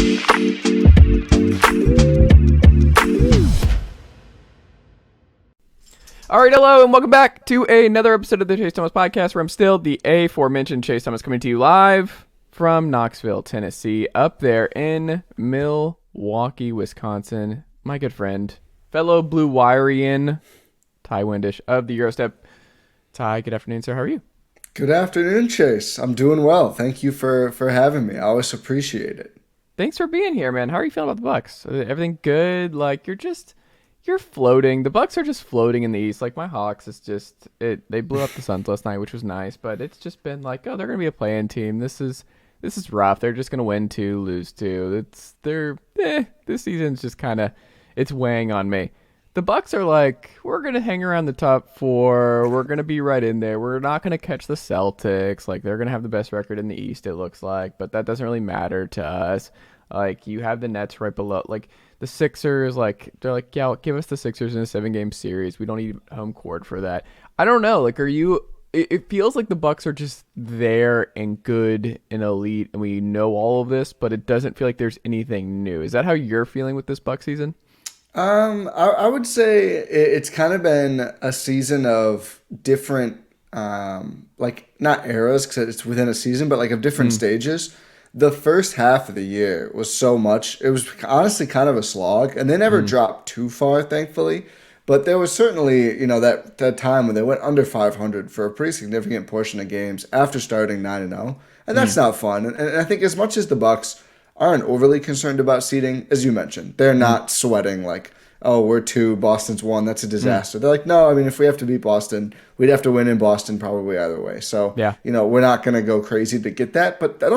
All right, hello, and welcome back to another episode of the Chase Thomas Podcast, where I'm still the aforementioned Chase Thomas, coming to you live from Knoxville, Tennessee, up there in Milwaukee, Wisconsin. My good friend, fellow Blue Wireian, Ty Windisch of the Eurostep. Ty, good afternoon, sir. How are you? Good afternoon, Chase. I'm doing well. Thank you for having me. I always appreciate it. Thanks for being here, man. How are you feeling about the Bucks? Everything good? Like, you're floating. The Bucks are just floating in the East. Like, my Hawks is just they blew up the Suns last night, which was nice, but it's just been like, oh, they're gonna be a play-in team. This is rough. They're just gonna win 2, lose 2. This season's just kind of, it's weighing on me. The Bucks are like, we're gonna hang around the top 4. We're gonna be right in there. We're not gonna catch the Celtics. Like, they're gonna have the best record in the East, it looks like, but that doesn't really matter to us. Like, you have the Nets right below. Like, the Sixers, like, they're like, yeah, give us the Sixers in a 7-game series. We don't need home court for that. I don't know. Like, it feels like the Bucks are just there and good and elite, and we know all of this, but it doesn't feel like there's anything new. Is that how you're feeling with this Bucks season? I would say it's kind of been a season of different, like, not eras because it's within a season, but like of different stages. The first half of the year was so much. It was honestly kind of a slog, and they never dropped too far, thankfully. But there was certainly, that time when they went under 500 for a pretty significant portion of games after starting 9-0, and that's not fun. And I think as much as the Bucks aren't overly concerned about seeding, as you mentioned, they're not sweating like, oh, we're 2, Boston's 1, that's a disaster. They're like, no, I mean, if we have to beat Boston, we'd have to win in Boston probably either way. So, yeah, we're not going to go crazy to get that, but they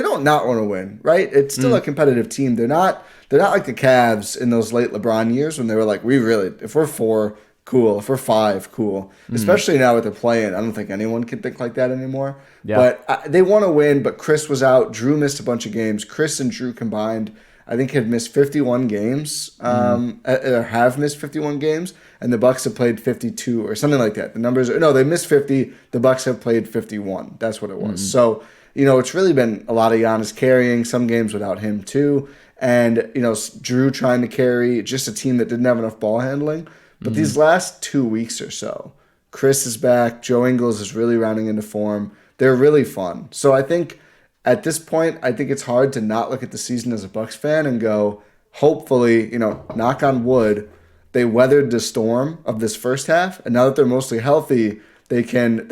don't not want to win, right? It's still a competitive team. They're not like the Cavs in those late LeBron years when they were like, if we're 4, cool. If we're 5, cool. Especially now with the play-in, I don't think anyone can think like that anymore. Yeah. But they want to win, but Khris was out. Jrue missed a bunch of games. Khris and Jrue combined, I think, had missed 51 games, or have missed 51 games, and the Bucks have played 52 or something like that. The numbers are, no, they missed 50. The Bucks have played 51. That's what it was. So, it's really been a lot of Giannis carrying, some games without him too, and, Jrue trying to carry just a team that didn't have enough ball handling. But these last 2 weeks or so, Khris is back. Joe Ingles is really rounding into form. They're really fun. So I think at this point, I think it's hard to not look at the season as a Bucks fan and go, hopefully, knock on wood, they weathered the storm of this first half, and now that they're mostly healthy, they're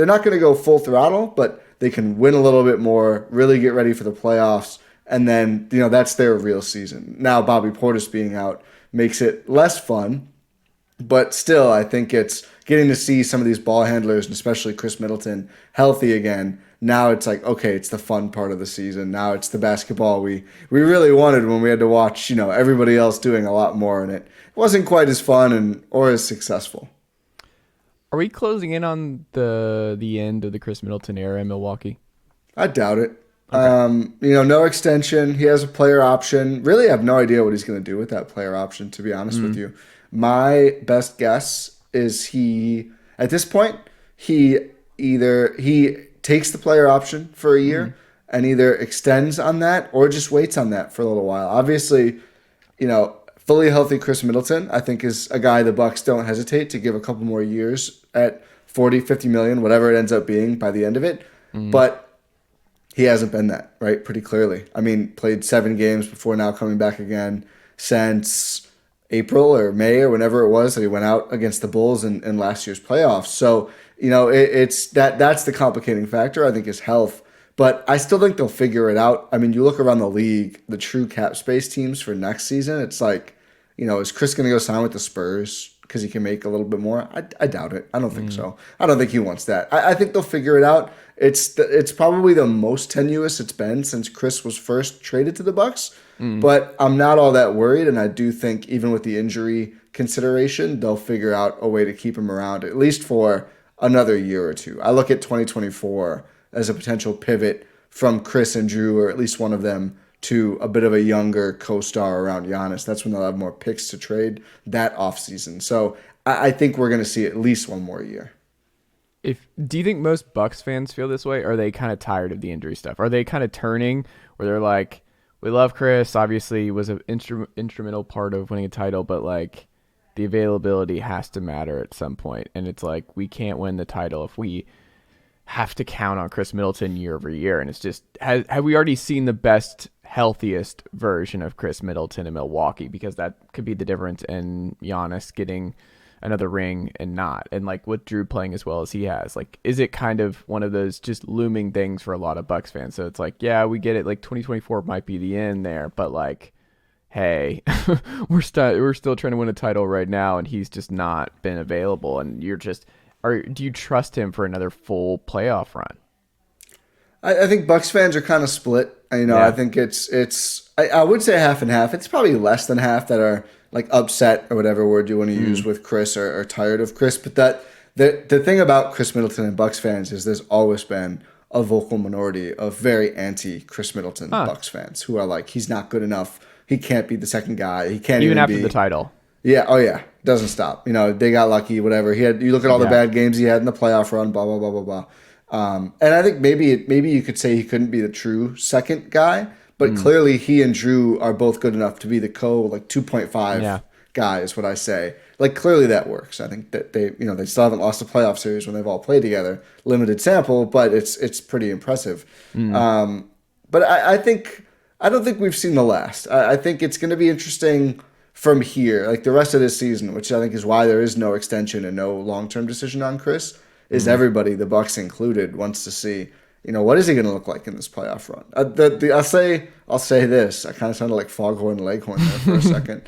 not going to go full throttle, but they can win a little bit more, really get ready for the playoffs, and then, that's their real season. Now, Bobby Portis being out makes it less fun, but still, I think it's getting to see some of these ball handlers, and especially Khris Middleton, healthy again. Now it's like, okay, it's the fun part of the season. Now it's the basketball we really wanted when we had to watch, everybody else doing a lot more, and it wasn't quite as fun or as successful. Are we closing in on the end of the Khris Middleton era in Milwaukee? I doubt it. Okay. No extension. He has a player option. Really, I have no idea what he's going to do with that player option, to be honest with you. My best guess is at this point, he takes the player option for a year and either extends on that or just waits on that for a little while. Obviously, fully healthy Khris Middleton, I think, is a guy the Bucks don't hesitate to give a couple more years at 40, 50 million, whatever it ends up being by the end of it. But he hasn't been that, right? Pretty clearly. I mean, played 7 games before now coming back again since April or May or whenever it was that he went out against the Bulls in last year's playoffs. So, it's that's the complicating factor, I think, is health. But I still think they'll figure it out. I mean, you look around the league, the true cap space teams for next season, it's like, is Khris going to go sign with the Spurs because he can make a little bit more? I doubt it. I don't think so. I don't think he wants that. I think they'll figure it out. It's probably the most tenuous it's been since Khris was first traded to the Bucks. But I'm not all that worried, and I do think even with the injury consideration, they'll figure out a way to keep him around, at least for another year or two. I look at 2024 as a potential pivot from Khris and Jrue, or at least one of them, to a bit of a younger co-star around Giannis. That's when they'll have more picks to trade that offseason. So I think we're going to see at least one more year. Do you think most Bucks fans feel this way? Or are they kind of tired of the injury stuff? Are they kind of turning where they're like, we love Khris. Obviously, he was an instrumental part of winning a title, but like the availability has to matter at some point. And it's like we can't win the title if we have to count on Khris Middleton year over year. And it's just, have we already seen the best, healthiest version of Khris Middleton in Milwaukee? Because that could be the difference in Giannis getting another ring and not. And like with Jrue playing as well as he has, like, is it kind of one of those just looming things for a lot of Bucks fans? So it's like, yeah, we get it. Like 2024 might be the end there, but like, hey, we're still trying to win a title right now, and he's just not been available. And you're just, do you trust him for another full playoff run? I think Bucks fans are kind of split. Yeah. I think I would say half and half. It's probably less than half that are like upset or whatever word you want to use with Khris or tired of Khris. But the thing about Khris Middleton and Bucks fans is there's always been a vocal minority of very anti Khris Middleton Bucks fans who are like, he's not good enough. He can't be the second guy. He can't even after be the title. Yeah. Oh yeah. Doesn't stop. They got lucky. Whatever. You look at all the bad games he had in the playoff run. Blah blah blah blah blah. And I think maybe you could say he couldn't be the true second guy, but clearly he and Jrue are both good enough to be the 2.5 guy is what I say. Like clearly that works. I think that they still haven't lost a playoff series when they've all played together. Limited sample, but it's pretty impressive. But I don't think we've seen the last. I think it's going to be interesting from here, like the rest of this season, which I think is why there is no extension and no long-term decision on Khris. Is everybody, the Bucks included, wants to see, what is he going to look like in this playoff run? I'll say this. I kind of sounded like Foghorn Leghorn there for a second.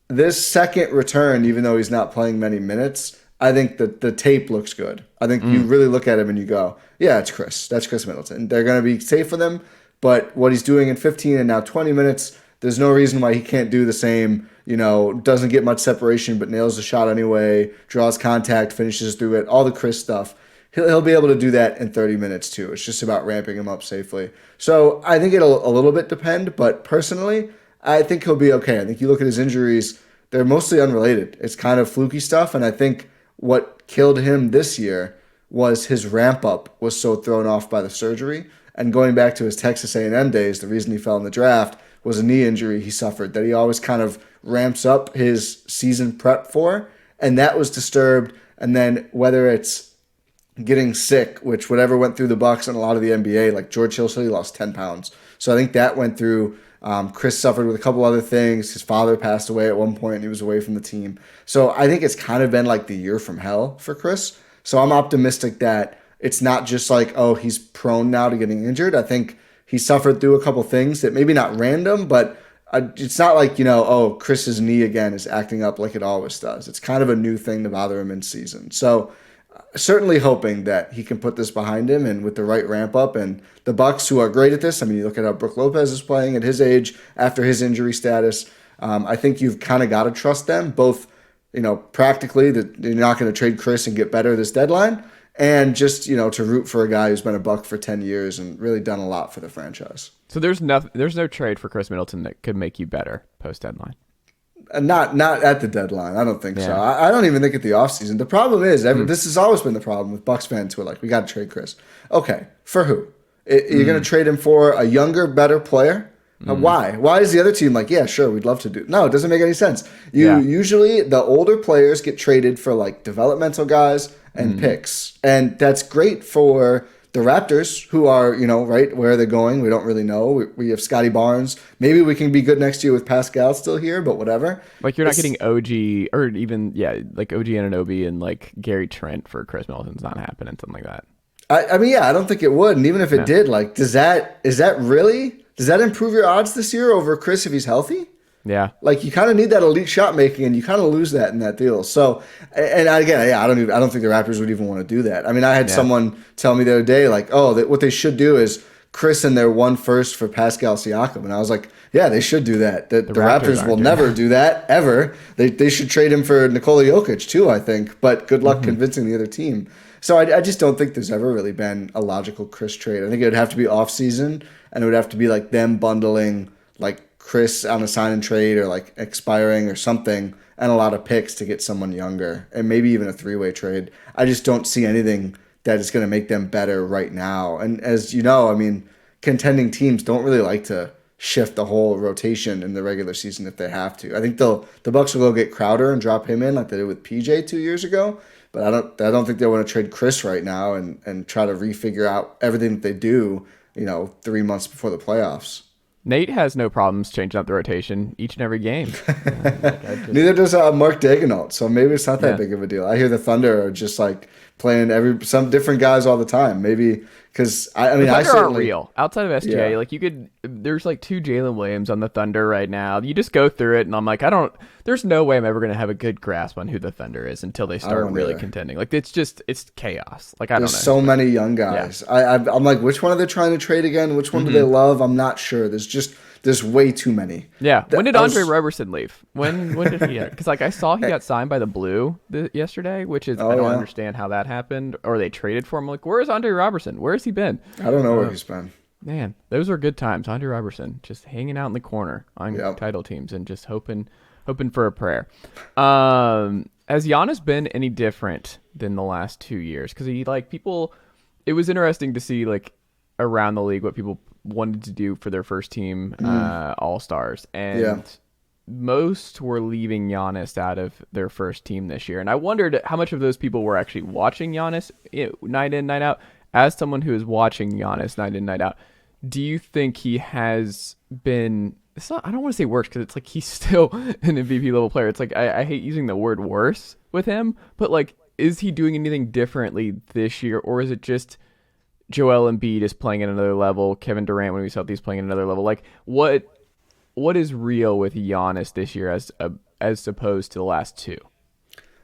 This second return, even though he's not playing many minutes, I think that the tape looks good. I think you really look at him and you go, yeah, it's Khris. That's Khris Middleton. They're going to be safe with him, but what he's doing in 15 and now 20 minutes, there's no reason why he can't do the same. Doesn't get much separation, but nails the shot anyway, draws contact, finishes through it, all the Khris stuff. He'll be able to do that in 30 minutes too. It's just about ramping him up safely. So I think it'll a little bit depend, but personally, I think he'll be okay. I think you look at his injuries, they're mostly unrelated. It's kind of fluky stuff, and I think what killed him this year was his ramp up was so thrown off by the surgery. And going back to his Texas A&M days, the reason he fell in the draft was a knee injury he suffered that he always kind of ramps up his season prep for, and that was disturbed. And then whether it's getting sick, which whatever went through the Bucks and a lot of the NBA, like George Hill said he lost 10 pounds. So I think that went through. Khris suffered with a couple other things. His father passed away at one point and he was away from the team. So I think it's kind of been like the year from hell for Khris. So I'm optimistic that it's not just like, oh, he's prone now to getting injured. I think he suffered through a couple things that maybe not random, but it's not like, oh, Chris's knee again is acting up like it always does. It's kind of a new thing to bother him in season. So certainly hoping that he can put this behind him and with the right ramp up. And the Bucks, who are great at this, I mean, you look at how Brook Lopez is playing at his age after his injury status. I think you've kind of got to trust them, both, practically that you're not going to trade Khris and get better this deadline, and just, to root for a guy who's been a Buck for 10 years and really done a lot for the franchise. So there's no trade for Khris Middleton that could make you better post-deadline? Not at the deadline. I don't think so. I don't even think at the offseason. The problem is, this has always been the problem with Bucks fans who are like, we got to trade Khris. Okay, for who? You're going to trade him for a younger, better player? Why? Why is the other team like, yeah, sure, we'd love to do? No, it doesn't make any sense. Usually the older players get traded for like developmental guys and picks, and that's great for the Raptors, who are, right, where are they going? We don't really know. We have Scotty Barnes. Maybe we can be good next year with Pascal still here, but whatever. Like you're not getting OG or even, like OG Anunoby and like Gary Trent for Khris Middleton's not happening, something like that. I mean, I don't think it would. And even if it did, like, does that improve your odds this year over Khris if he's healthy? Yeah. Like you kind of need that elite shot making, and you kind of lose that in that deal. So, and again, I don't think the Raptors would even want to do that. I mean, I had someone tell me the other day, like, oh, what they should do is Khris and their 1 first for Pascal Siakam, and I was like, yeah, they should do that. The Raptors will never do that ever. They should trade him for Nikola Jokic too, I think. But good luck convincing the other team. So I just don't think there's ever really been a logical Khris trade. I think it would have to be off season, and it would have to be like them bundling like Khris on a sign and trade or like expiring or something, and a lot of picks to get someone younger, and maybe even a 3-way trade. I just don't see anything that is going to make them better right now. And as you know, I mean, contending teams don't really like to shift the whole rotation in the regular season if they have to. I think the Bucks will go get Crowder and drop him in like they did with PJ 2 years ago. But I don't think they want to trade Khris right now and try to refigure out everything that they do, 3 months before the playoffs. Nate has no problems changing up the rotation each and every game. Neither does Mark Daigneault, so maybe it's not that big of a deal. I hear the Thunder are just like playing some different guys all the time. Maybe because the Thunder aren't real outside of SGA. Yeah. Like there's like 2 Jalen Williams on the Thunder right now. You just go through it, and I'm like, there's no way I'm ever gonna have a good grasp on who the Thunder is until they start really contending. Like it's chaos. Like I don't know. There's so many young guys. Yeah. I'm like, which one are they trying to trade again? Which one do they love? I'm not sure. There's way too many. Yeah. When did Andre Roberson leave? When did he? Because I saw he got signed by the Blue yesterday, which is I don't understand how that happened. Or they traded for him. Like, where is Andre Roberson? Where has he been? I don't know where he's been. Man, those were good times. Andre Roberson just hanging out in the corner on title teams and just hoping for a prayer. Has Giannis been any different than the last 2 years? Because it was interesting to see like around the league what people wanted to do for their first team all-stars, and most were leaving Giannis out of their first team this year, and I wondered how much of those people were actually watching Giannis night in, night out. As someone who is watching Giannis night in, night out, do you think he has been, I don't want to say worse because it's like he's still an MVP level player. It's like I hate using the word worse with him, but like, is he doing anything differently this year, or is it just Joel Embiid is playing at another level, Kevin Durant when we saw these playing at another level? Like what is real with Giannis this year as opposed to the last 2?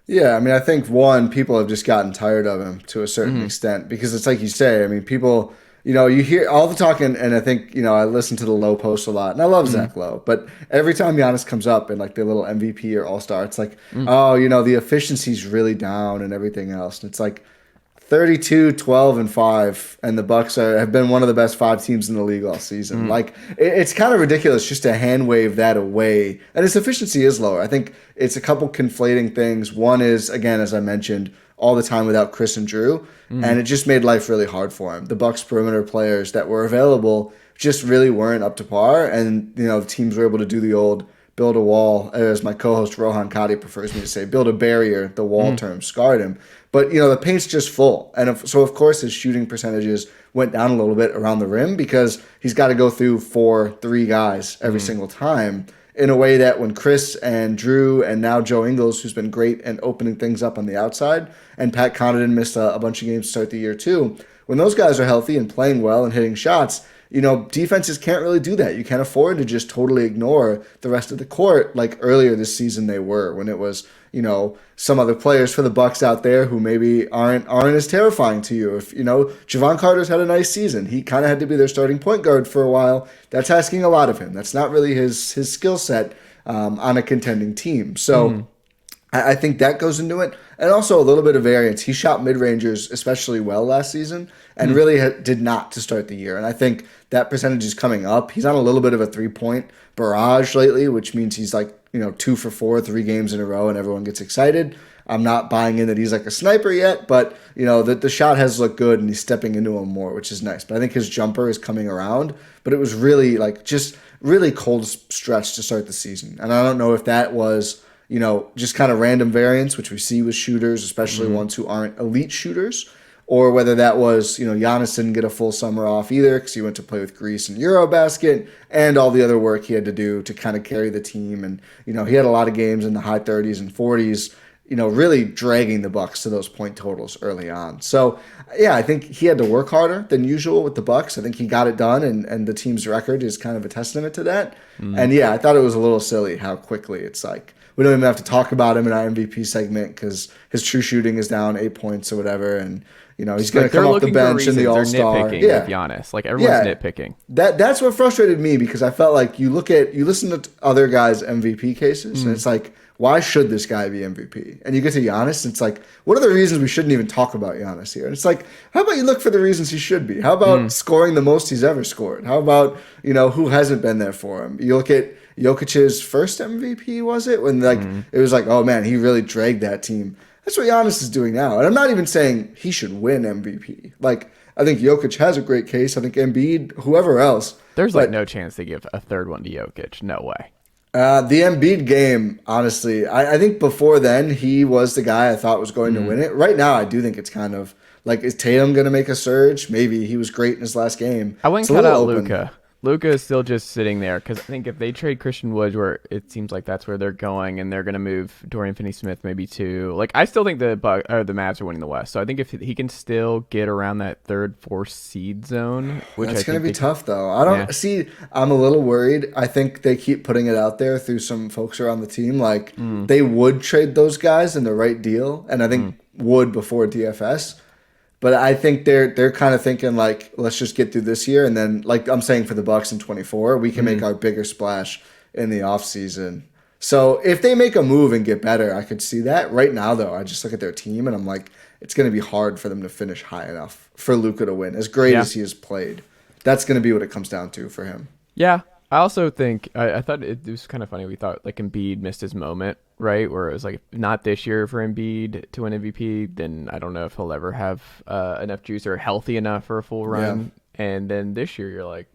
Yeah, I mean, I think one, people have just gotten tired of him to a certain extent, because it's like you say, I mean, people, you hear all the talk, and I think, I listen to the Lowe post a lot, and I love Zach Lowe, but every time Giannis comes up in like the little MVP or All-Star, it's like, the efficiency's really down and everything else. And it's like, 32, 12, and 5, and the Bucks have been one of the best 5 teams in the league all season. Like, it's kind of ridiculous just to hand wave that away. And his efficiency is lower. I think it's a couple conflating things. One is, again, as I mentioned, all the time without Khris and Jrue, and it just made life really hard for him. The Bucks perimeter players that were available just really weren't up to par, and the teams were able to do the old build a wall, as my co-host Rohan Kadi prefers me to say, build a barrier. The wall term scarred him. But, the paint's just full. And so, of course, his shooting percentages went down a little bit around the rim because he's got to go through 3 guys every single time, in a way that when Khris and Jrue and now Joe Ingles, who's been great and opening things up on the outside, and Pat Connaughton missed a bunch of games to start the year too, when those guys are healthy and playing well and hitting shots, defenses can't really do that. You can't afford to just totally ignore the rest of the court like earlier this season they were, when it was, some other players for the Bucks out there who maybe aren't as terrifying to you. If, Javon Carter's had a nice season. He kind of had to be their starting point guard for a while. That's asking a lot of him. That's not really his skill set on a contending team. So I think that goes into it. And also a little bit of variance. He shot mid-rangers especially well last season and really did not to start the year. And I think that percentage is coming up. He's on a little bit of a 3-point barrage lately, which means he's like, 2 for 4, 3 games in a row, and everyone gets excited. I'm not buying in that he's like a sniper yet, but, that the shot has looked good and he's stepping into him more, which is nice. But I think his jumper is coming around. But it was really just really cold stretch to start the season. And I don't know if that was, just kind of random variance, which we see with shooters, especially ones who aren't elite shooters, or whether that was, Giannis didn't get a full summer off either because he went to play with Greece and Eurobasket and all the other work he had to do to kind of carry the team. And, he had a lot of games in the high 30s and 40s, really dragging the Bucks to those point totals early on. So, yeah, I think he had to work harder than usual with the Bucks. I think he got it done, and the team's record is kind of a testament to that. And, yeah, I thought it was a little silly how quickly it's like, we don't even have to talk about him in our MVP segment because his true shooting is down 8 points or whatever, and he's going to come off the bench in the All-Star. They're nitpicking with Giannis. Like everyone's nitpicking. That's what frustrated me, because I felt like you listen to other guys' MVP cases, and it's like, why should this guy be MVP? And you get to Giannis, and it's like, what are the reasons we shouldn't even talk about Giannis here? And it's like, how about you look for the reasons he should be? How about scoring the most he's ever scored? How about who hasn't been there for him? You look at Jokic's first MVP, was it? When it was like, oh man, he really dragged that team. That's what Giannis is doing now. And I'm not even saying he should win MVP. Like, I think Jokic has a great case. I think Embiid, whoever else. There's like no chance they give a third one to Jokic. No way. The Embiid game, honestly, I think before then he was the guy I thought was going to win it. Right now, I do think it's kind of like, is Tatum going to make a surge? Maybe. He was great in his last game. I wouldn't cut out Luka. Luka is still just sitting there because I think if they trade Christian Woods, where it seems like that's where they're going, and they're going to move Dorian Finney-Smith maybe too. Like, I still think the Mavs are winning the West. So I think if he can still get around that third, fourth seed zone, which that's going to be tough though. I don't see. I'm a little worried. I think they keep putting it out there through some folks around the team, like they would trade those guys in the right deal, and I think would before DFS. But I think they're kind of thinking like, let's just get through this year, and then like I'm saying for the Bucks in 24, we can make our bigger splash in the offseason. So if they make a move and get better, I could see that. Right now though, I just look at their team and I'm like, it's going to be hard for them to finish high enough for Luka to win. As great as he has played, that's going to be what it comes down to for him. Yeah. I also think I thought it was kind of funny. We thought like Embiid missed his moment, right? Where it was like, not this year for Embiid to win MVP. Then I don't know if he'll ever have enough juice or healthy enough for a full run. Yeah. And then this year, you're like,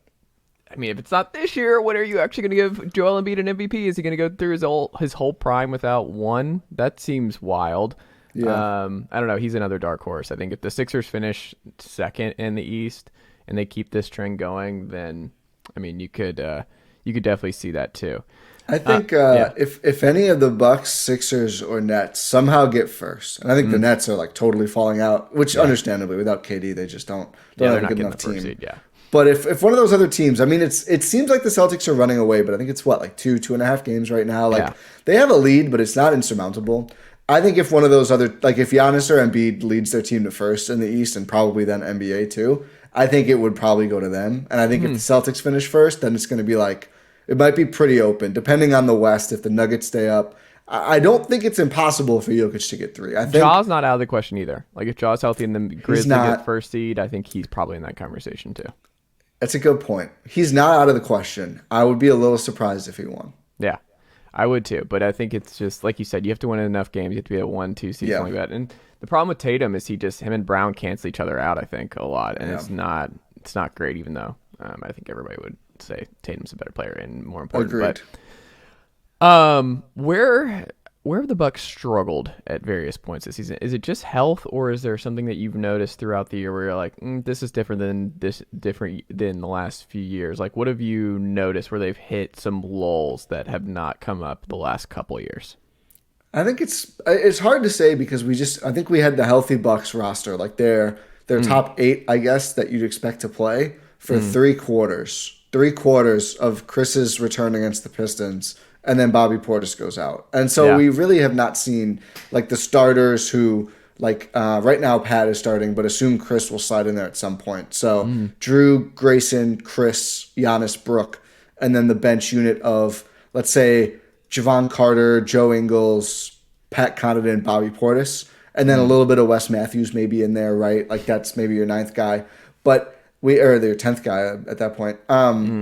I mean, if it's not this year, when are you actually going to give Joel Embiid an MVP? Is he going to go through his whole prime without one? That seems wild. Yeah. I don't know. He's another dark horse. I think if the Sixers finish second in the East and they keep this trend going, then I mean, you could definitely see that too. I think if any of the Bucks, Sixers, or Nets somehow get first, and I think the Nets are like totally falling out, which understandably without KD they just don't have a good enough team. Seed, But if one of those other teams, I mean, it seems like the Celtics are running away, but I think it's like 2.5 games right now. Like they have a lead, but it's not insurmountable. I think if one of those other, like if Giannis or Embiid leads their team to first in the East and probably then NBA too, I think it would probably go to them. And I think if the Celtics finish first, then it's going to be like, it might be pretty open, depending on the West, if the Nuggets stay up. I don't think it's impossible for Jokic to get 3. I think Jaw's not out of the question either. Like if Jaw's healthy and the Grizzlies get first seed, I think he's probably in that conversation too. That's a good point. He's not out of the question. I would be a little surprised if he won. Yeah, I would too. But I think it's just, like you said, you have to win enough games. You have to be at 1-2 seed, something like that. And the problem with Tatum is him and Brown cancel each other out, I think, a lot. And it's not great, even though I think everybody would say Tatum's a better player and more important. Agreed. But where have the Bucks struggled at various points this season? Is it just health, or is there something that you've noticed throughout the year where you're like, this is different than the last few years? Like, what have you noticed where they've hit some lulls that have not come up the last couple of years? I think it's hard to say because I think we had the healthy Bucks roster, like their top 8, I guess, that you'd expect to play for 3 quarters. 3 quarters of Chris's return against the Pistons, and then Bobby Portis goes out. And so we really have not seen like the starters who, like right now Pat is starting, but assume Khris will slide in there at some point. So Jrue, Grayson, Khris, Giannis, Brook, and then the bench unit of, let's say, Javon Carter, Joe Ingles, Pat Connaughton, Bobby Portis, and then a little bit of Wes Matthews maybe in there, right? Like that's maybe your 9th guy. But their 10th guy at that point.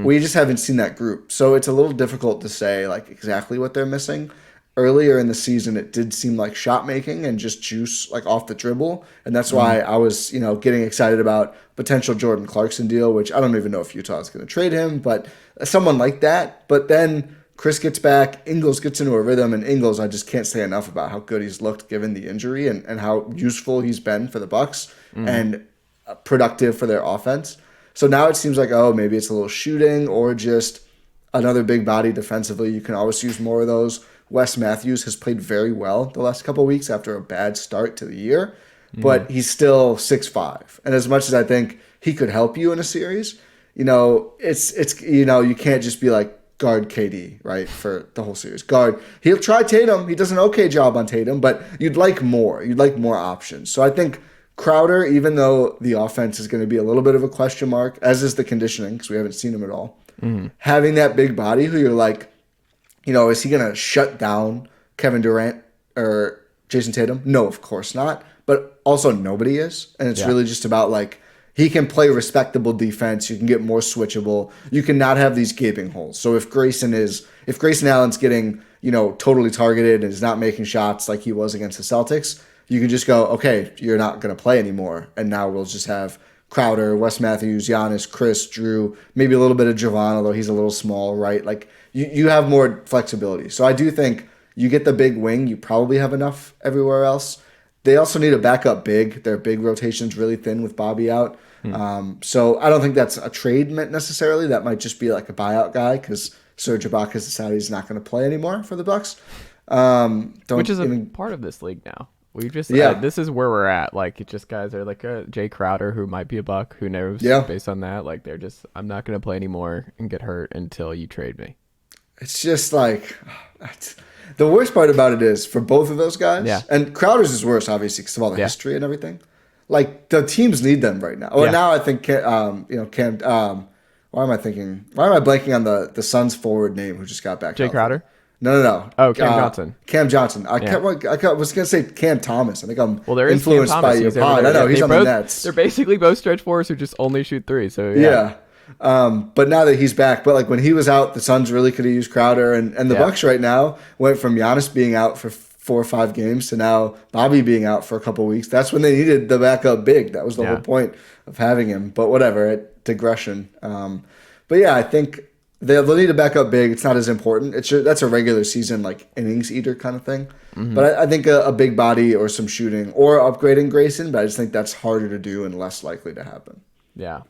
We just haven't seen that group. So it's a little difficult to say like exactly what they're missing. Earlier in the season, it did seem like shot making and just juice like off the dribble. And that's why I was, getting excited about potential Jordan Clarkson deal, which I don't even know if Utah is going to trade him, but someone like that. But then Khris gets back, Ingles gets into a rhythm, and Ingles, I just can't say enough about how good he's looked given the injury and how useful he's been for the Bucks. And productive for their offense. So now it seems like, maybe it's a little shooting or just another big body defensively. You can always use more of those. Wes Matthews has played very well the last couple of weeks after a bad start to the year, but he's still 6'5". And as much as I think he could help you in a series, it's you can't just be like guard KD, right, for the whole series. He'll try Tatum. He does an okay job on Tatum, but you'd like more. You'd like more options. So I think Crowder, even though the offense is going to be a little bit of a question mark, as is the conditioning, because we haven't seen him at all, having that big body who you're like, is he going to shut down Kevin Durant or Jason Tatum? No, of course not. But also nobody is. And it's really just about like, he can play respectable defense. You can get more switchable. You can not have these gaping holes. So if Grayson Allen's getting, totally targeted and is not making shots like he was against the Celtics, you can just go, okay, you're not going to play anymore. And now we'll just have Crowder, Wes Matthews, Giannis, Khris, Jrue, maybe a little bit of Javon, although he's a little small, right? Like you have more flexibility. So I do think you get the big wing, you probably have enough everywhere else. They also need a backup big. Their big rotation's really thin with Bobby out. So I don't think that's a trade meant necessarily. That might just be like a buyout guy because Serge Ibaka has decided he's not going to play anymore for the Bucks. Which is a part of this league now. We just this is where we're at. Like it just guys are like Jae Crowder who might be a Buck. Who knows? Based on that, like they're just I'm not going to play anymore and get hurt until you trade me. It's just like the worst part about it is for both of those guys. Yeah. And Crowder's is worse, obviously, because of all the history and everything. Like the teams need them right now. Or now I think Cam. Why am I blanking on the Suns forward name who just got back? Jae Crowder. No. Oh, Cam Johnson. Cam Johnson. I was going to say Cam Thomas. I think I'm influenced by your pod. I know, he's on the Nets. They're basically both stretch fours who just only shoot three. So, yeah. But now that he's back, but like when he was out, the Suns really could have used Crowder. And the Bucks right now went from Giannis being out for 4 or 5 games to now Bobby being out for a couple of weeks. That's when they needed the backup big. That was the whole point of having him. But whatever, digression. But yeah, I think they'll need a backup big. It's not as important. That's a regular season like innings eater kind of thing. Mm-hmm. But I think a big body or some shooting or upgrading Grayson. But I just think that's harder to do and less likely to happen. Yeah.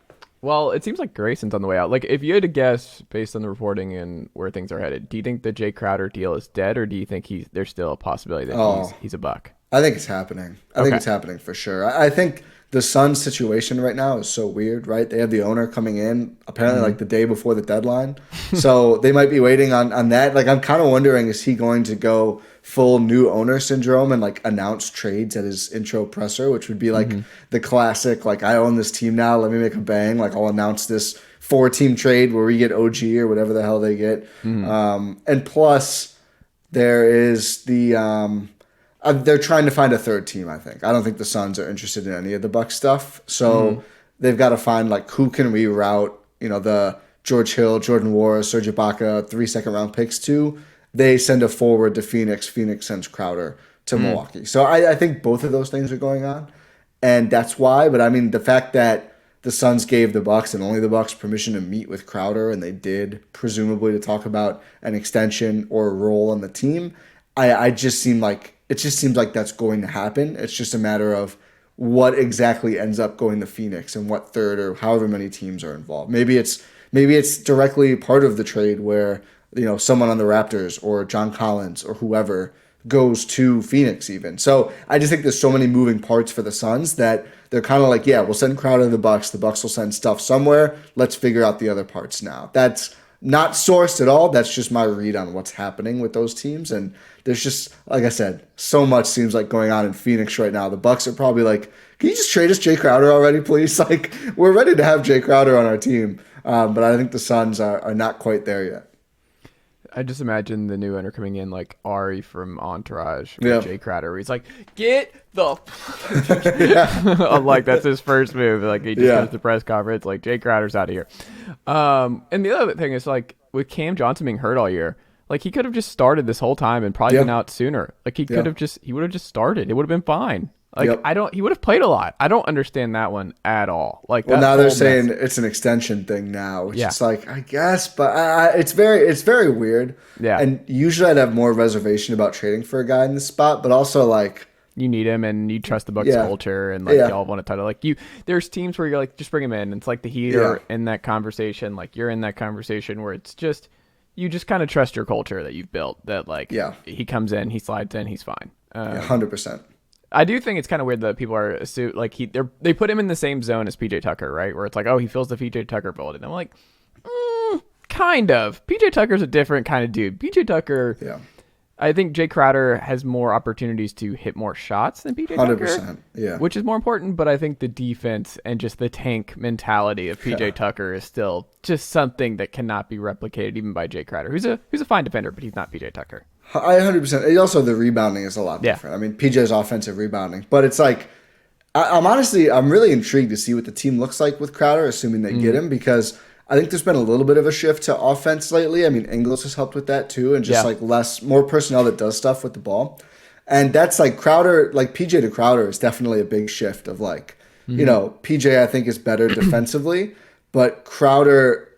Well, it seems like Grayson's on the way out. Like, if you had to guess based on the reporting and where things are headed, do you think the Jae Crowder deal is dead, or do you think there's still a possibility that he's a Buck? I think it's happening. I think it's happening for sure. I think the Suns situation right now is so weird, right? They have the owner coming in apparently like the day before the deadline. So they might be waiting on that. Like, I'm kind of wondering, is he going to go full new owner syndrome and like announce trades at his intro presser, which would be like the classic, like, I own this team now, let me make a bang. Like, I'll announce this 4-team trade where we get OG or whatever the hell they get. And plus there is the, they're trying to find a third team, I think. I don't think the Suns are interested in any of the Bucks stuff. So they've got to find like who can reroute, the George Hill, Jordan Wara, Serge Ibaka 3 second-round picks to. They send a forward to Phoenix. Phoenix sends Crowder to Milwaukee. So I think both of those things are going on, and that's why. But I mean, the fact that the Suns gave the Bucks and only the Bucks permission to meet with Crowder, and they did, presumably to talk about an extension or a role on the team, it just seems like that's going to happen. It's just a matter of what exactly ends up going to Phoenix and what third or however many teams are involved. Maybe it's directly part of the trade where someone on the Raptors or John Collins or whoever goes to Phoenix even. So I just think there's so many moving parts for the Suns that they're kind of like, yeah, we'll send Crowder to the Bucks. The Bucks will send stuff somewhere. Let's figure out the other parts now. That's not sourced at all. That's just my read on what's happening with those teams. And there's just, like I said, so much seems like going on in Phoenix right now. The Bucks are probably like, can you just trade us Jae Crowder already, please? Like, we're ready to have Jae Crowder on our team. But I think the Suns are not quite there yet. I just imagine the new owner coming in like Ari from Entourage with Jae Crowder, where he's like, get the like that's his first move. Like he just goes to the press conference, like Jae Crowder's out of here. And the other thing is like with Cam Johnson being hurt all year, like he could have just started this whole time and probably been out sooner. Like he would have just started. It would have been fine. Like he would have played a lot. I don't understand that one at all. Like, well, now they're saying it's an extension thing now, which is like, I guess, but it's very weird. Yeah. And usually I'd have more reservation about trading for a guy in this spot, but also like you need him and you trust the Bucks culture and like y'all want a title. Like there's teams where you're like, just bring him in. And it's like the Heat are in that conversation. Like you're in that conversation where it's just, you just kind of trust your culture that you've built that like, he comes in, he slides in, he's fine. 100%. I do think it's kind of weird that people are like they put him in the same zone as PJ Tucker, right? Where it's like, oh, he fills the PJ Tucker building. And I'm like, kind of. PJ Tucker's a different kind of dude. PJ Tucker, I think Jae Crowder has more opportunities to hit more shots than PJ Tucker, 100%, which is more important. But I think the defense and just the tank mentality of PJ Tucker is still just something that cannot be replicated even by Jae Crowder, who's a fine defender, but he's not PJ Tucker. I 100%. Also, the rebounding is a lot different. I mean, PJ's offensive rebounding, but it's like I'm really intrigued to see what the team looks like with Crowder, assuming they get him, because I think there's been a little bit of a shift to offense lately. I mean, Ingles has helped with that too, and just like more personnel that does stuff with the ball, and that's like Crowder, like PJ to Crowder is definitely a big shift of like, PJ I think is better defensively, but Crowder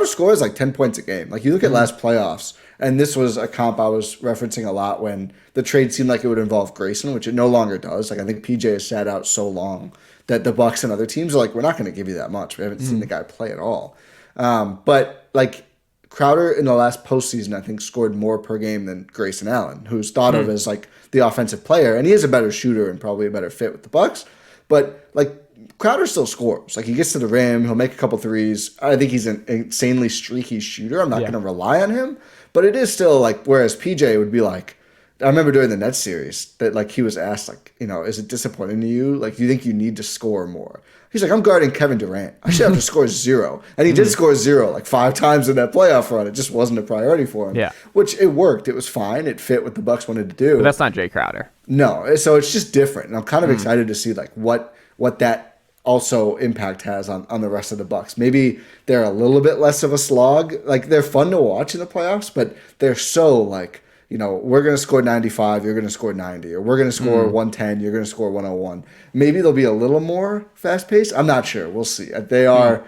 scores like 10 points a game. Like you look at last playoffs, and this was a comp I was referencing a lot when the trade seemed like it would involve Grayson, which it no longer does. Like I think PJ has sat out so long that the Bucks and other teams are like, we're not going to give you that much. We haven't seen the guy play at all. But like Crowder in the last postseason, I think scored more per game than Grayson Allen, who's thought of as like the offensive player, and he is a better shooter and probably a better fit with the Bucks. But like Crowder still scores. Like he gets to the rim, he'll make a couple threes. I think he's an insanely streaky shooter. I'm not going to rely on him, but it is still like. Whereas PJ would be like, I remember during the Nets series that like he was asked like, is it disappointing to you? Like, do you think you need to score more? He's like, I'm guarding Kevin Durant. I should have to score 0, and he did score 0 like 5 times in that playoff run. It just wasn't a priority for him. Yeah, which it worked. It was fine. It fit what the Bucks wanted to do. But that's not Jae Crowder. No, so it's just different, and I'm kind of excited to see like what that also impact has on the rest of the Bucks. Maybe they're a little bit less of a slog. Like they're fun to watch in the playoffs, but they're so like, we're going to score 95, you're going to score 90, or we're going to score 110, you're going to score 101. Maybe they'll be a little more fast paced. I'm not sure. We'll see. They are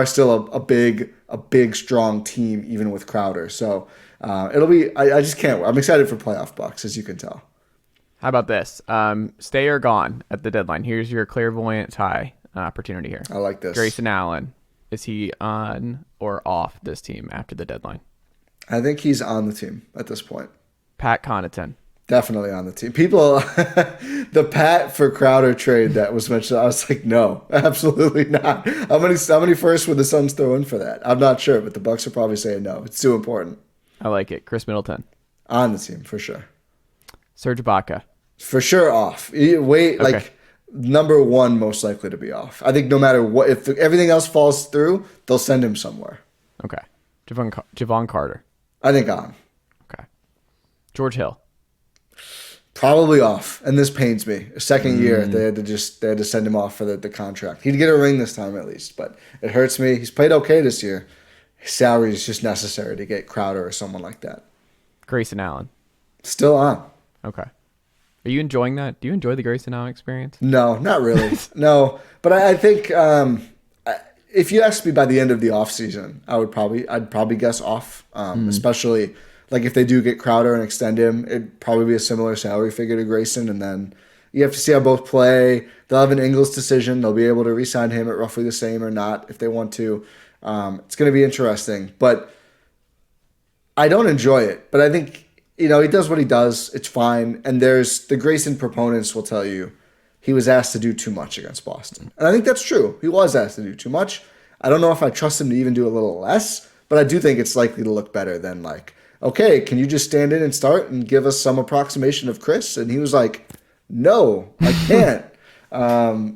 still a big strong team even with Crowder. So it'll be. I just can't. I'm excited for playoff Bucks, as you can tell. How about this? Stay or gone at the deadline. Here's your clairvoyant tie opportunity here. I like this. Grayson Allen, is he on or off this team after the deadline? I think he's on the team at this point. Pat Connaughton. Definitely on the team. People, the Pat for Crowder trade that was mentioned, I was like, no, absolutely not. How many firsts would the Suns throw in for that? I'm not sure, but the Bucks are probably saying no. It's too important. I like it. Khris Middleton. On the team, for sure. Serge Ibaka. For sure off. Like number 1 most likely to be off. I think no matter what, if everything else falls through, they'll send him somewhere. Okay. Javon Carter. I think on. Okay. George Hill. Probably off, and this pains me. Second year, they had to send him off for the contract. He'd get a ring this time at least, but it hurts me. He's played okay this year. His salary is just necessary to get Crowder or someone like that. Grayson Allen. Still on. Okay. Are you enjoying that? Do you enjoy the Grayson Allen experience? No, not really. No, but I think if you asked me by the end of the offseason, I'd probably guess off, especially. Like if they do get Crowder and extend him, it'd probably be a similar salary figure to Grayson. And then you have to see how both play. They'll have an Ingles decision. They'll be able to re-sign him at roughly the same or not if they want to. It's going to be interesting. But I don't enjoy it. But I think, he does what he does. It's fine. And there's the Grayson proponents will tell you he was asked to do too much against Boston. And I think that's true. He was asked to do too much. I don't know if I trust him to even do a little less. But I do think it's likely to look better than like, okay, can you just stand in and start and give us some approximation of Khris? And he was like, no, I can't.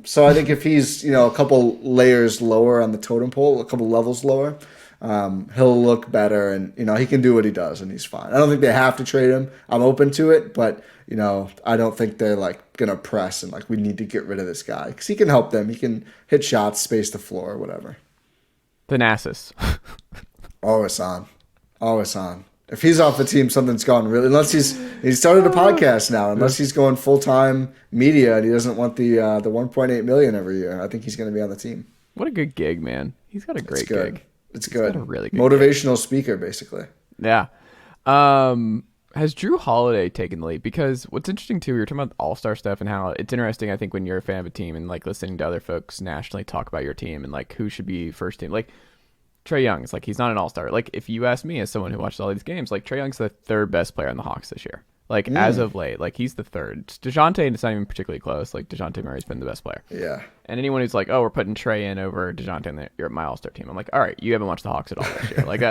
So I think if he's, a couple layers lower on the totem pole, a couple levels lower, he'll look better and, he can do what he does and he's fine. I don't think they have to trade him. I'm open to it, but, I don't think they're like going to press and like, we need to get rid of this guy because he can help them. He can hit shots, space the floor, or whatever. Thanasis. Always on. Always on. If he's off the team, something's gone really. Unless he started a podcast now. Unless he's going full-time media and he doesn't want the $1.8 million every year, I think he's going to be on the team. What a good gig, man! He's got a great gig. It's good. Got a really good motivational speaker, basically. Yeah. Has Jrue Holiday taken the lead? Because what's interesting too, we were talking about all-star stuff and how it's interesting. I think when you're a fan of a team and like listening to other folks nationally talk about your team and like who should be first team, like. Trae Young, it's like he's not an all-star. Like if you ask me as someone who watches all these games, like Trae Young's the 3rd best player on the Hawks this year. Like as of late, like he's the 3rd. DeJounte, it's not even particularly close. Like DeJounte Murray's been the best player. Yeah. And anyone who's like, oh, we're putting Trae in over DeJounte and you're at my all-star team. I'm like, all right, you haven't watched the Hawks at all this year. Like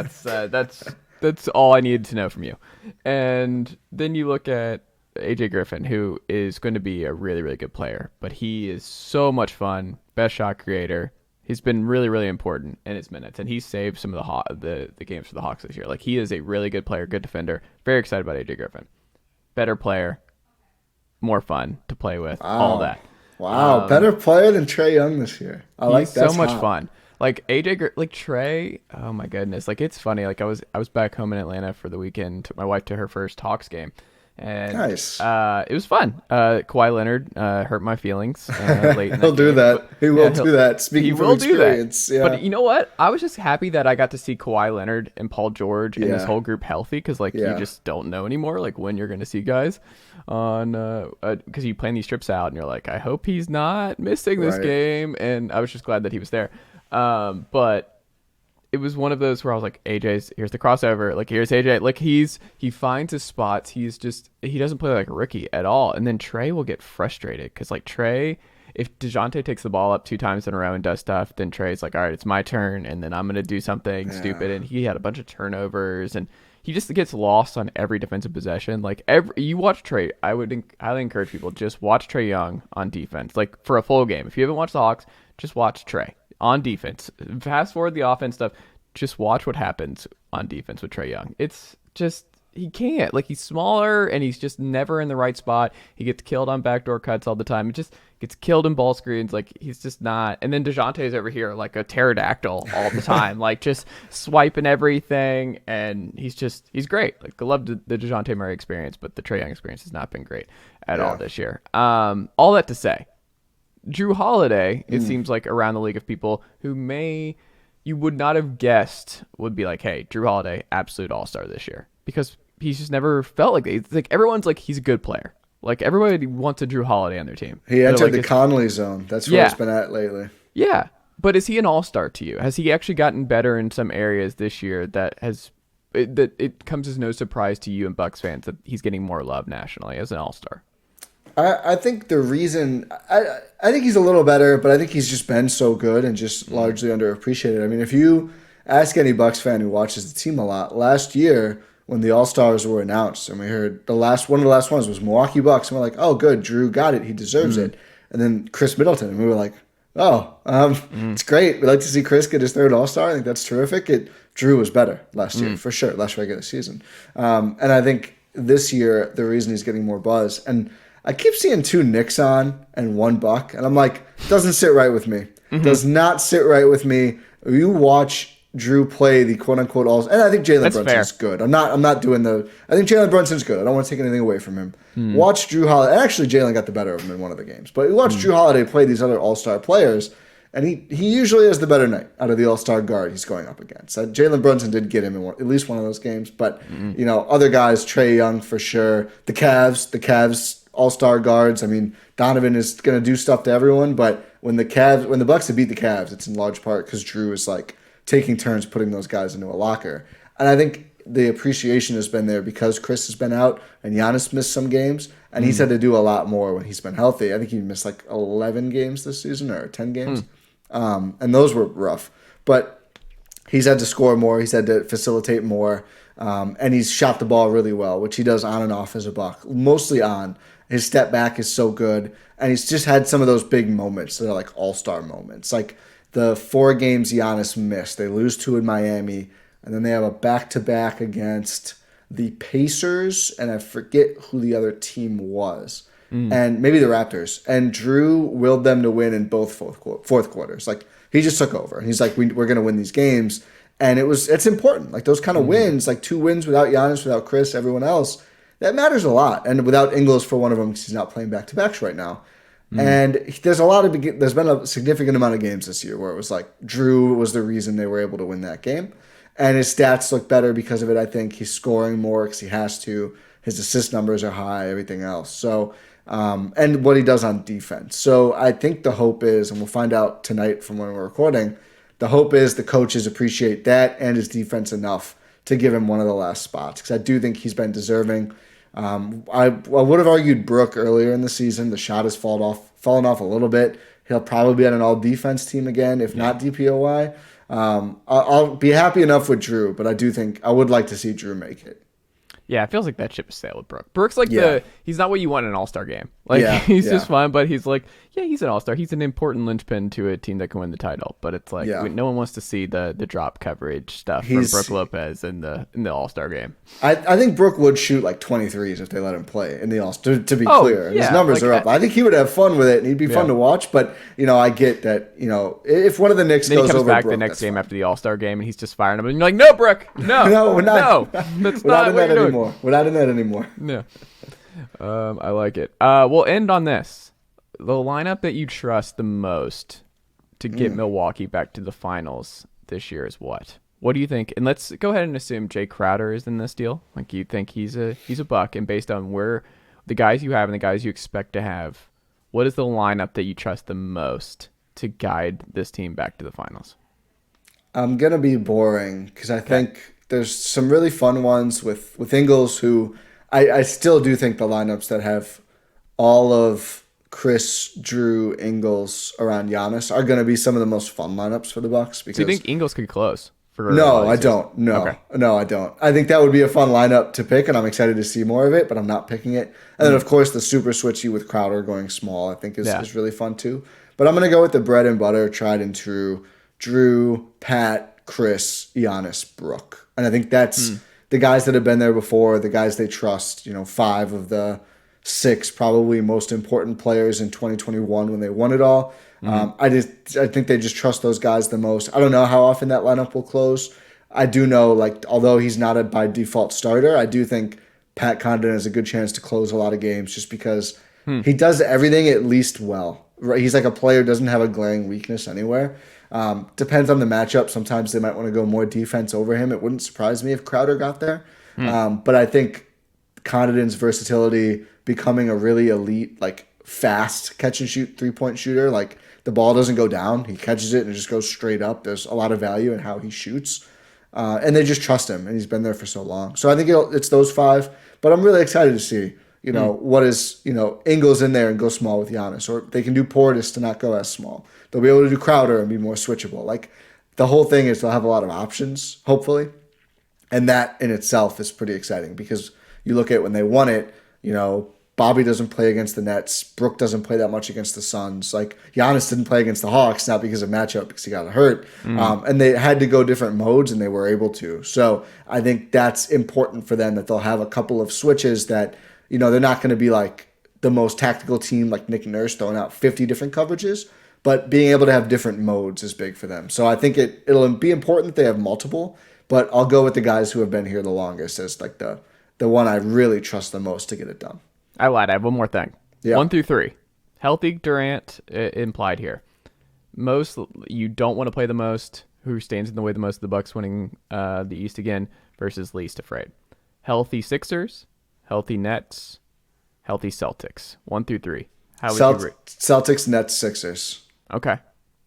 that's all I needed to know from you. And then you look at AJ Griffin, who is going to be a really, really good player, but he is so much fun, best shot creator. He's been really, really important in his minutes, and he saved some of the games for the Hawks this year. Like he is a really good player, good defender. Very excited about AJ Griffin. Better player, more fun to play with. Wow. All that. Wow, better player than Trae Young this year. I like that. So much fun. Like like Trae. Oh my goodness. Like it's funny. Like I was back home in Atlanta for the weekend. Took my wife to her first Hawks game, And Nice. it was fun. Kawhi Leonard hurt my feelings late in He'll that do game, that. but- He will yeah, do that. Speaking he from will do that. experience. Yeah. But you know what? I was just happy that I got to see Kawhi Leonard and Paul George and this Yeah. whole group healthy, because like you Yeah. just don't know anymore like when you're going to see guys on because you plan these trips out and you're like, I hope he's not missing this Right. game, and I was just glad that he was there. But it was one of those where I was like, here's the crossover. Like, here's AJ. Like, he finds his spots. He doesn't play like a rookie at all. And then Trae will get frustrated because, like, if DeJounte takes the ball up 2 times in a row and does stuff, then Trae's like, all right, it's my turn. And then I'm going to do something stupid. And he had a bunch of turnovers and he just gets lost on every defensive possession. Like, you watch Trae, I would highly encourage people, just watch Trae Young on defense. Like, for a full game. If you haven't watched the Hawks, just watch Trae on defense. Fast forward the offense stuff. Just watch what happens on defense with Trae Young. It's just, he can't. Like, he's smaller and he's just never in the right spot. He gets killed on backdoor cuts all the time. It just gets killed in ball screens. Like, he's just not. And then DeJounte's over here like a pterodactyl all the time, like just swiping everything. And he's great. Like, I love the DeJounte Murray experience, but the Trae Young experience has not been great at all this year. All that to say, Jrue Holiday, it seems like around the league of people who you would not have guessed would be like, hey, Jrue Holiday, absolute all-star this year. Because he's just never felt like that. It's like everyone's like, he's a good player. Like, everybody wants a Jrue Holiday on their team. He entered like, the Conley zone. That's where it's been at lately. Yeah. But is he an all-star to you? Has he actually gotten better in some areas this year that it comes as no surprise to you and Bucks fans that he's getting more love nationally as an all-star? I think the reason I think he's a little better, but I think he's just been so good and just largely underappreciated. I mean, if you ask any Bucks fan who watches the team a lot, last year when the All-Stars were announced and we heard one of the last ones was Milwaukee Bucks, and we're like, oh, good, Jrue got it, he deserves it. And then Khris Middleton, and we were like, oh, it's great. We'd like to see Khris get his 3rd All-Star. I think that's terrific. Jrue was better last year, for sure, last regular season. And I think this year, the reason he's getting more buzz, and I keep seeing 2 Knicks on and 1 Buck, and I'm like, doesn't sit right with me. Does not sit right with me. You watch Jrue play the quote-unquote all, and I think Jalen Brunson's good. I'm not doing I think Jalen Brunson's good. I don't want to take anything away from him. Watch Jrue Holiday. Actually, Jalen got the better of him in one of the games. But watch Jrue Holiday play these other all-star players, and he usually has the better night out of the all-star guard he's going up against. Jalen Brunson did get him in at least one of those games. But, other guys, Trae Young for sure. The Cavs all-star guards. I mean, Donovan is going to do stuff to everyone, but when the Bucks have beat the Cavs, it's in large part because Jrue is like taking turns putting those guys into a locker. And I think the appreciation has been there because Khris has been out and Giannis missed some games, and he's had to do a lot more when he's been healthy. I think he missed like 11 games this season or 10 games. And those were rough. But he's had to score more. He's had to facilitate more. And he's shot the ball really well, which he does on and off as a Buck. Mostly on. His step back is so good. And he's just had some of those big moments that are like all-star moments. Like the 4 games Giannis missed. They lose 2 in Miami. And then they have a back-to-back against the Pacers. And I forget who the other team was. And maybe the Raptors. And Jrue willed them to win in both fourth quarters. Like, he just took over. And he's like, we're going to win these games. And it's important. Like, those kind of wins, like 2 wins without Giannis, without Khris, everyone else, that matters a lot. And without Ingles for one of them, because he's not playing back-to-backs right now. And there's been a significant amount of games this year where it was like Jrue was the reason they were able to win that game. And his stats look better because of it, I think. He's scoring more because he has to. His assist numbers are high, everything else. So, and what he does on defense. So I think the hope is, and we'll find out tonight from when we're recording, the hope is the coaches appreciate that and his defense enough to give him one of the last spots. Because I do think he's been deserving. I would have argued Brook earlier in the season. The shot has fallen off a little bit. He'll probably be on an all-defense team again, if not DPOY. I'll be happy enough with Jrue, but I do think I would like to see Jrue make it. Yeah, it feels like that ship is sailed with Brook. Brook's like he's not what you want in an all-star game. Like, he's just fine, but he's like, he's an all-star. He's an important linchpin to a team that can win the title. But it's like, no one wants to see the drop coverage stuff from Brook Lopez in the all-star game. I think Brook would shoot like 23s if they let him play in the all-star, to be clear. His numbers are up. I think he would have fun with it, and he'd be fun to watch. But, I get that, if one of the Knicks goes over Brook, he comes back the next game after the all-star game, and he's just firing him. And you're like, no, Brook, no, no, that's not what you're doing. anymore. We're not in that anymore. Yeah. I like it. We'll end on this. The lineup that you trust the most to get Milwaukee back to the finals this year is what? What do you think? And let's go ahead and assume Jae Crowder is in this deal. Like, you think he's a buck, and based on where the guys you have and the guys you expect to have, what is the lineup that you trust the most to guide this team back to the finals? I'm going to be boring because I think there's some really fun ones with Ingles, who I still do think the lineups that have all of Khris, Jrue, Ingles around Giannis are going to be some of the most fun lineups for the Bucks. Because do you think Ingles could close? No, I don't. No, I don't. I think that would be a fun lineup to pick, and I'm excited to see more of it, but I'm not picking it. And then, of course, the super switchy with Crowder going small, I think is really fun too. But I'm going to go with the bread and butter, tried and true, Jrue, Pat, Khris, Giannis, Brook. And I think that's the guys that have been there before, the guys they trust, 5 of the 6 probably most important players in 2021 when they won it all. I think they just trust those guys the most. I don't know how often that lineup will close. I do know, although he's not a by default starter, I do think Pat Connaughton has a good chance to close a lot of games just because he does everything at least well. Right? He's like a player who doesn't have a glaring weakness anywhere. Depends on the matchup. Sometimes they might want to go more defense over him. It wouldn't surprise me if Crowder got there. But I think Connaughton's versatility, becoming a really elite, fast catch and shoot 3-point shooter, the ball doesn't go down. He catches it and it just goes straight up. There's a lot of value in how he shoots. And they just trust him, and he's been there for so long. So I think it's those 5. But I'm really excited to see, what is, Ingles in there and go small with Giannis. Or they can do Portis to not go as small. They'll be able to do Crowder and be more switchable. The whole thing is they'll have a lot of options, hopefully. And that in itself is pretty exciting because you look at when they won it, Bobby doesn't play against the Nets. Brook doesn't play that much against the Suns. Giannis didn't play against the Hawks, not because of matchup, because he got hurt. And they had to go different modes, and they were able to. So I think that's important for them, that they'll have a couple of switches that, they're not going to be the most tactical team like Nick Nurse throwing out 50 different coverages, but being able to have different modes is big for them. So I think it'll be important that they have multiple, but I'll go with the guys who have been here the longest as the one I really trust the most to get it done. I lied. I have one more thing. Yeah. 1 through 3. Healthy Durant implied here. Most you don't want to play the most. Who stands in the way the most of the Bucks winning the East again versus least afraid. Healthy Sixers, healthy Nets, healthy Celtics. 1 through 3. How would you rate? Celtics, Nets, Sixers. Okay.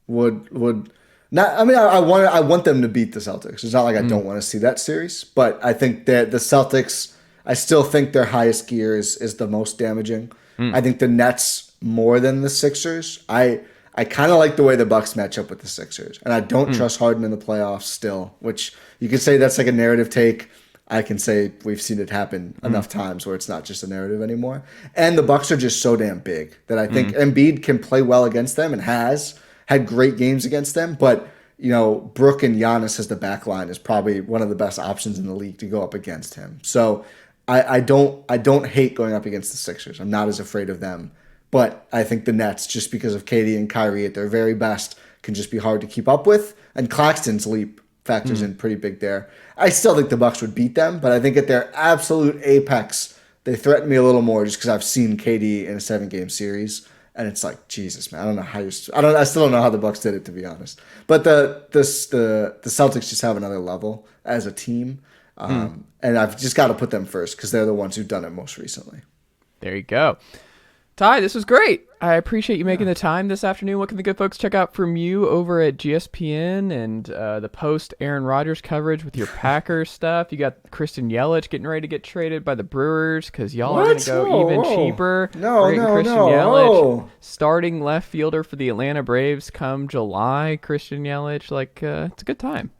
Would not. I mean, I want them to beat the Celtics. It's not like I don't want to see that series, but I think that the Celtics, I still think their highest gear is the most damaging. I think the Nets more than the Sixers. I kind of like the way the Bucks match up with the Sixers, and I don't trust Harden in the playoffs still, which you could say that's like a narrative take. I can say we've seen it happen enough times where it's not just a narrative anymore. And the Bucks are just so damn big that I think Embiid can play well against them and has had great games against them, but Brook and Giannis as the back line is probably one of the best options in the league to go up against him. So I don't hate going up against the Sixers. I'm not as afraid of them. But I think the Nets, just because of KD and Kyrie at their very best, can just be hard to keep up with. And Claxton's leap factors in pretty big there. I still think the Bucks would beat them, but I think at their absolute apex, they threaten me a little more just because I've seen KD in a 7-game series. And it's Jesus, man. I don't know how I still don't know how the Bucks did it, to be honest. But the Celtics just have another level as a team. And I've just got to put them first because they're the ones who've done it most recently. There you go. Ty, this was great. I appreciate you making the time this afternoon. What can the good folks check out from you over at GSPN and the post Aaron Rodgers coverage with your Packers stuff? You got Christian Yelich getting ready to get traded by the Brewers because y'all are going to go even cheaper. No. Yelich, starting left fielder for the Atlanta Braves come July. Christian Yelich, it's a good time.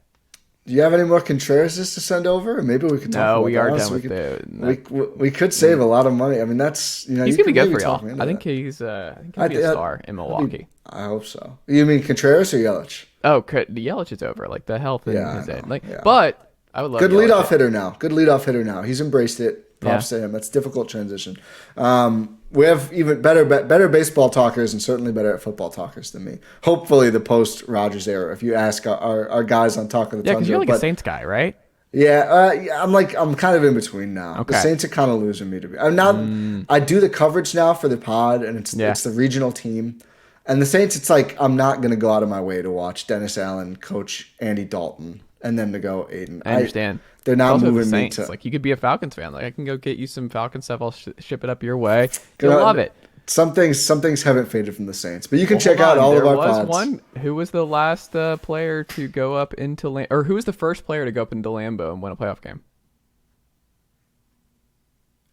Do you have any more Contreras to send over? Maybe we could talk about that. No, we are done with it. We could save a lot of money. I mean, that's he's gonna be good for y'all. I think he'll be a star in Milwaukee. I hope so. You mean Contreras or Yelich? Oh, Yelich is over. The health in his head. But I would love good leadoff hitter now. Good leadoff hitter now. He's embraced it. Props to him. That's a difficult transition. We have even better baseball talkers and certainly better at football talkers than me. Hopefully the post Rodgers era. If you ask our guys on Talk of the Tundra. Yeah, because you're a Saints guy, right? Yeah, I'm kind of in between now. The Okay. Saints are kind of losing me to be. I'm not. I do the coverage now for the pod, and Yeah. it's the regional team, and the Saints. It's like I'm not gonna go out of my way to watch Dennis Allen coach Andy Dalton, and then to go Aiden. I understand. They're It's not also the moving me Saints. to. Like you could be a Falcons fan. Like I can go get you some Falcon stuff. I'll ship it up your way. You You'll know, love it. Some things haven't faded from the Saints, but you can Well, check hold out on. all There of our was pods. one. Who was the last player to go up into or who was the first player to go up into Lambeau and win a playoff game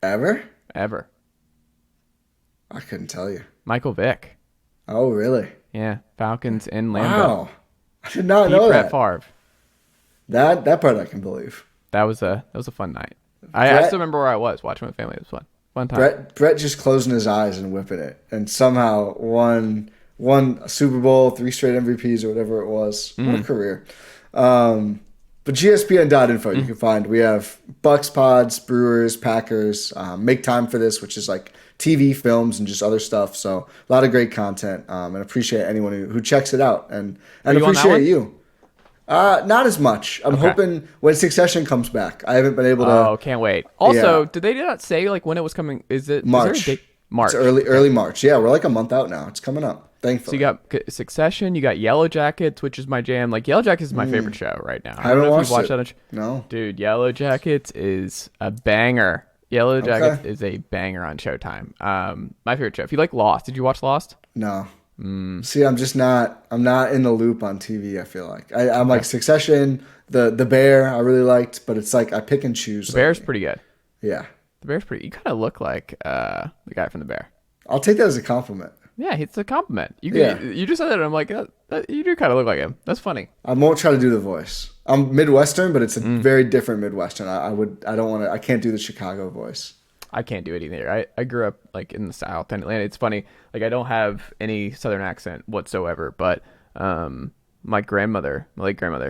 Ever? ever? I couldn't tell you. Michael Vick. Oh, really? Yeah, Falcons in Lambeau. Wow, I did not Beat know Brett that. Favre. That part I can believe. That was a fun night. I still remember where I was watching with family. It was fun. Fun time. Brett just closing his eyes and whipping it, and somehow won a Super Bowl, 3 straight MVPs or whatever it was. What a career! But GSPN.info you can find. We have Bucks pods, Brewers, Packers. Make time for this, which is like TV, films, and just other stuff. So a lot of great content, and appreciate anyone who checks it out, and you on that appreciate one? you. Not as much. I'm Okay. hoping when Succession comes back. I haven't been able to. Oh, can't wait. Also, Yeah. did they not say like when it was coming? Is there March. a date? March. It's early March. Yeah, we're like a month out now. It's coming up. So Thankfully. you got Succession, you got Yellow Jackets, which is my jam. Like Yellow Jackets is my favorite show right now. I don't know if you've watched that. No. Dude, Yellow Jackets is a banger. Yellow Jackets is a banger on Showtime. My favorite show. If you like Lost, did you watch Lost? No. See, I'm not in the loop on TV, I feel like. I'm like Succession, the Bear I really liked, but it's like I pick and choose. The Bear's pretty good. Yeah. The Bear's pretty. You kind of look like the guy from The Bear. I'll take that as a compliment. Yeah, it's a compliment. You Yeah. you just said that, and I'm like, you do kind of look like him. That's funny. I won't try to do the voice. I'm Midwestern, but it's a very different Midwestern. I can't do the Chicago voice. I can't do it either. I grew up like in the South and Atlanta. It's funny. Like I don't have any Southern accent whatsoever, but my late grandmother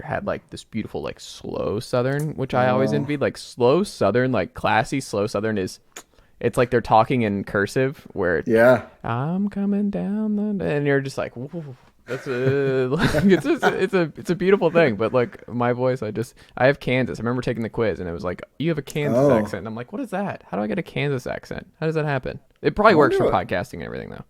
had like this beautiful like slow Southern, which I always envied. Like slow Southern, like classy slow Southern it's like they're talking in cursive where Yeah. I'm coming down and you're just like, whoa, that's it's a beautiful thing. But like my voice, I have Kansas. I remember taking the quiz and it was like, you have a Kansas accent. And I'm like, what is that? How do I get a Kansas accent? How does that happen? It probably works for podcasting and everything though.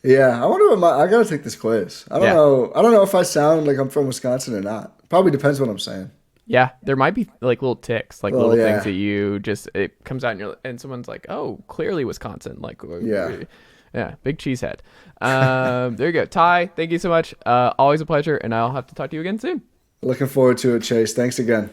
Yeah, I wonder what I gotta take this quiz. I don't know if I sound like I'm from Wisconsin or not. Probably depends what I'm saying. Yeah, there might be like little ticks, like little yeah. things that you just it comes out and someone's like, "Oh, clearly Wisconsin." Like, yeah, big cheesehead. There you go, Ty. Thank you so much. Always a pleasure, and I'll have to talk to you again soon. Looking forward to it, Chase. Thanks again.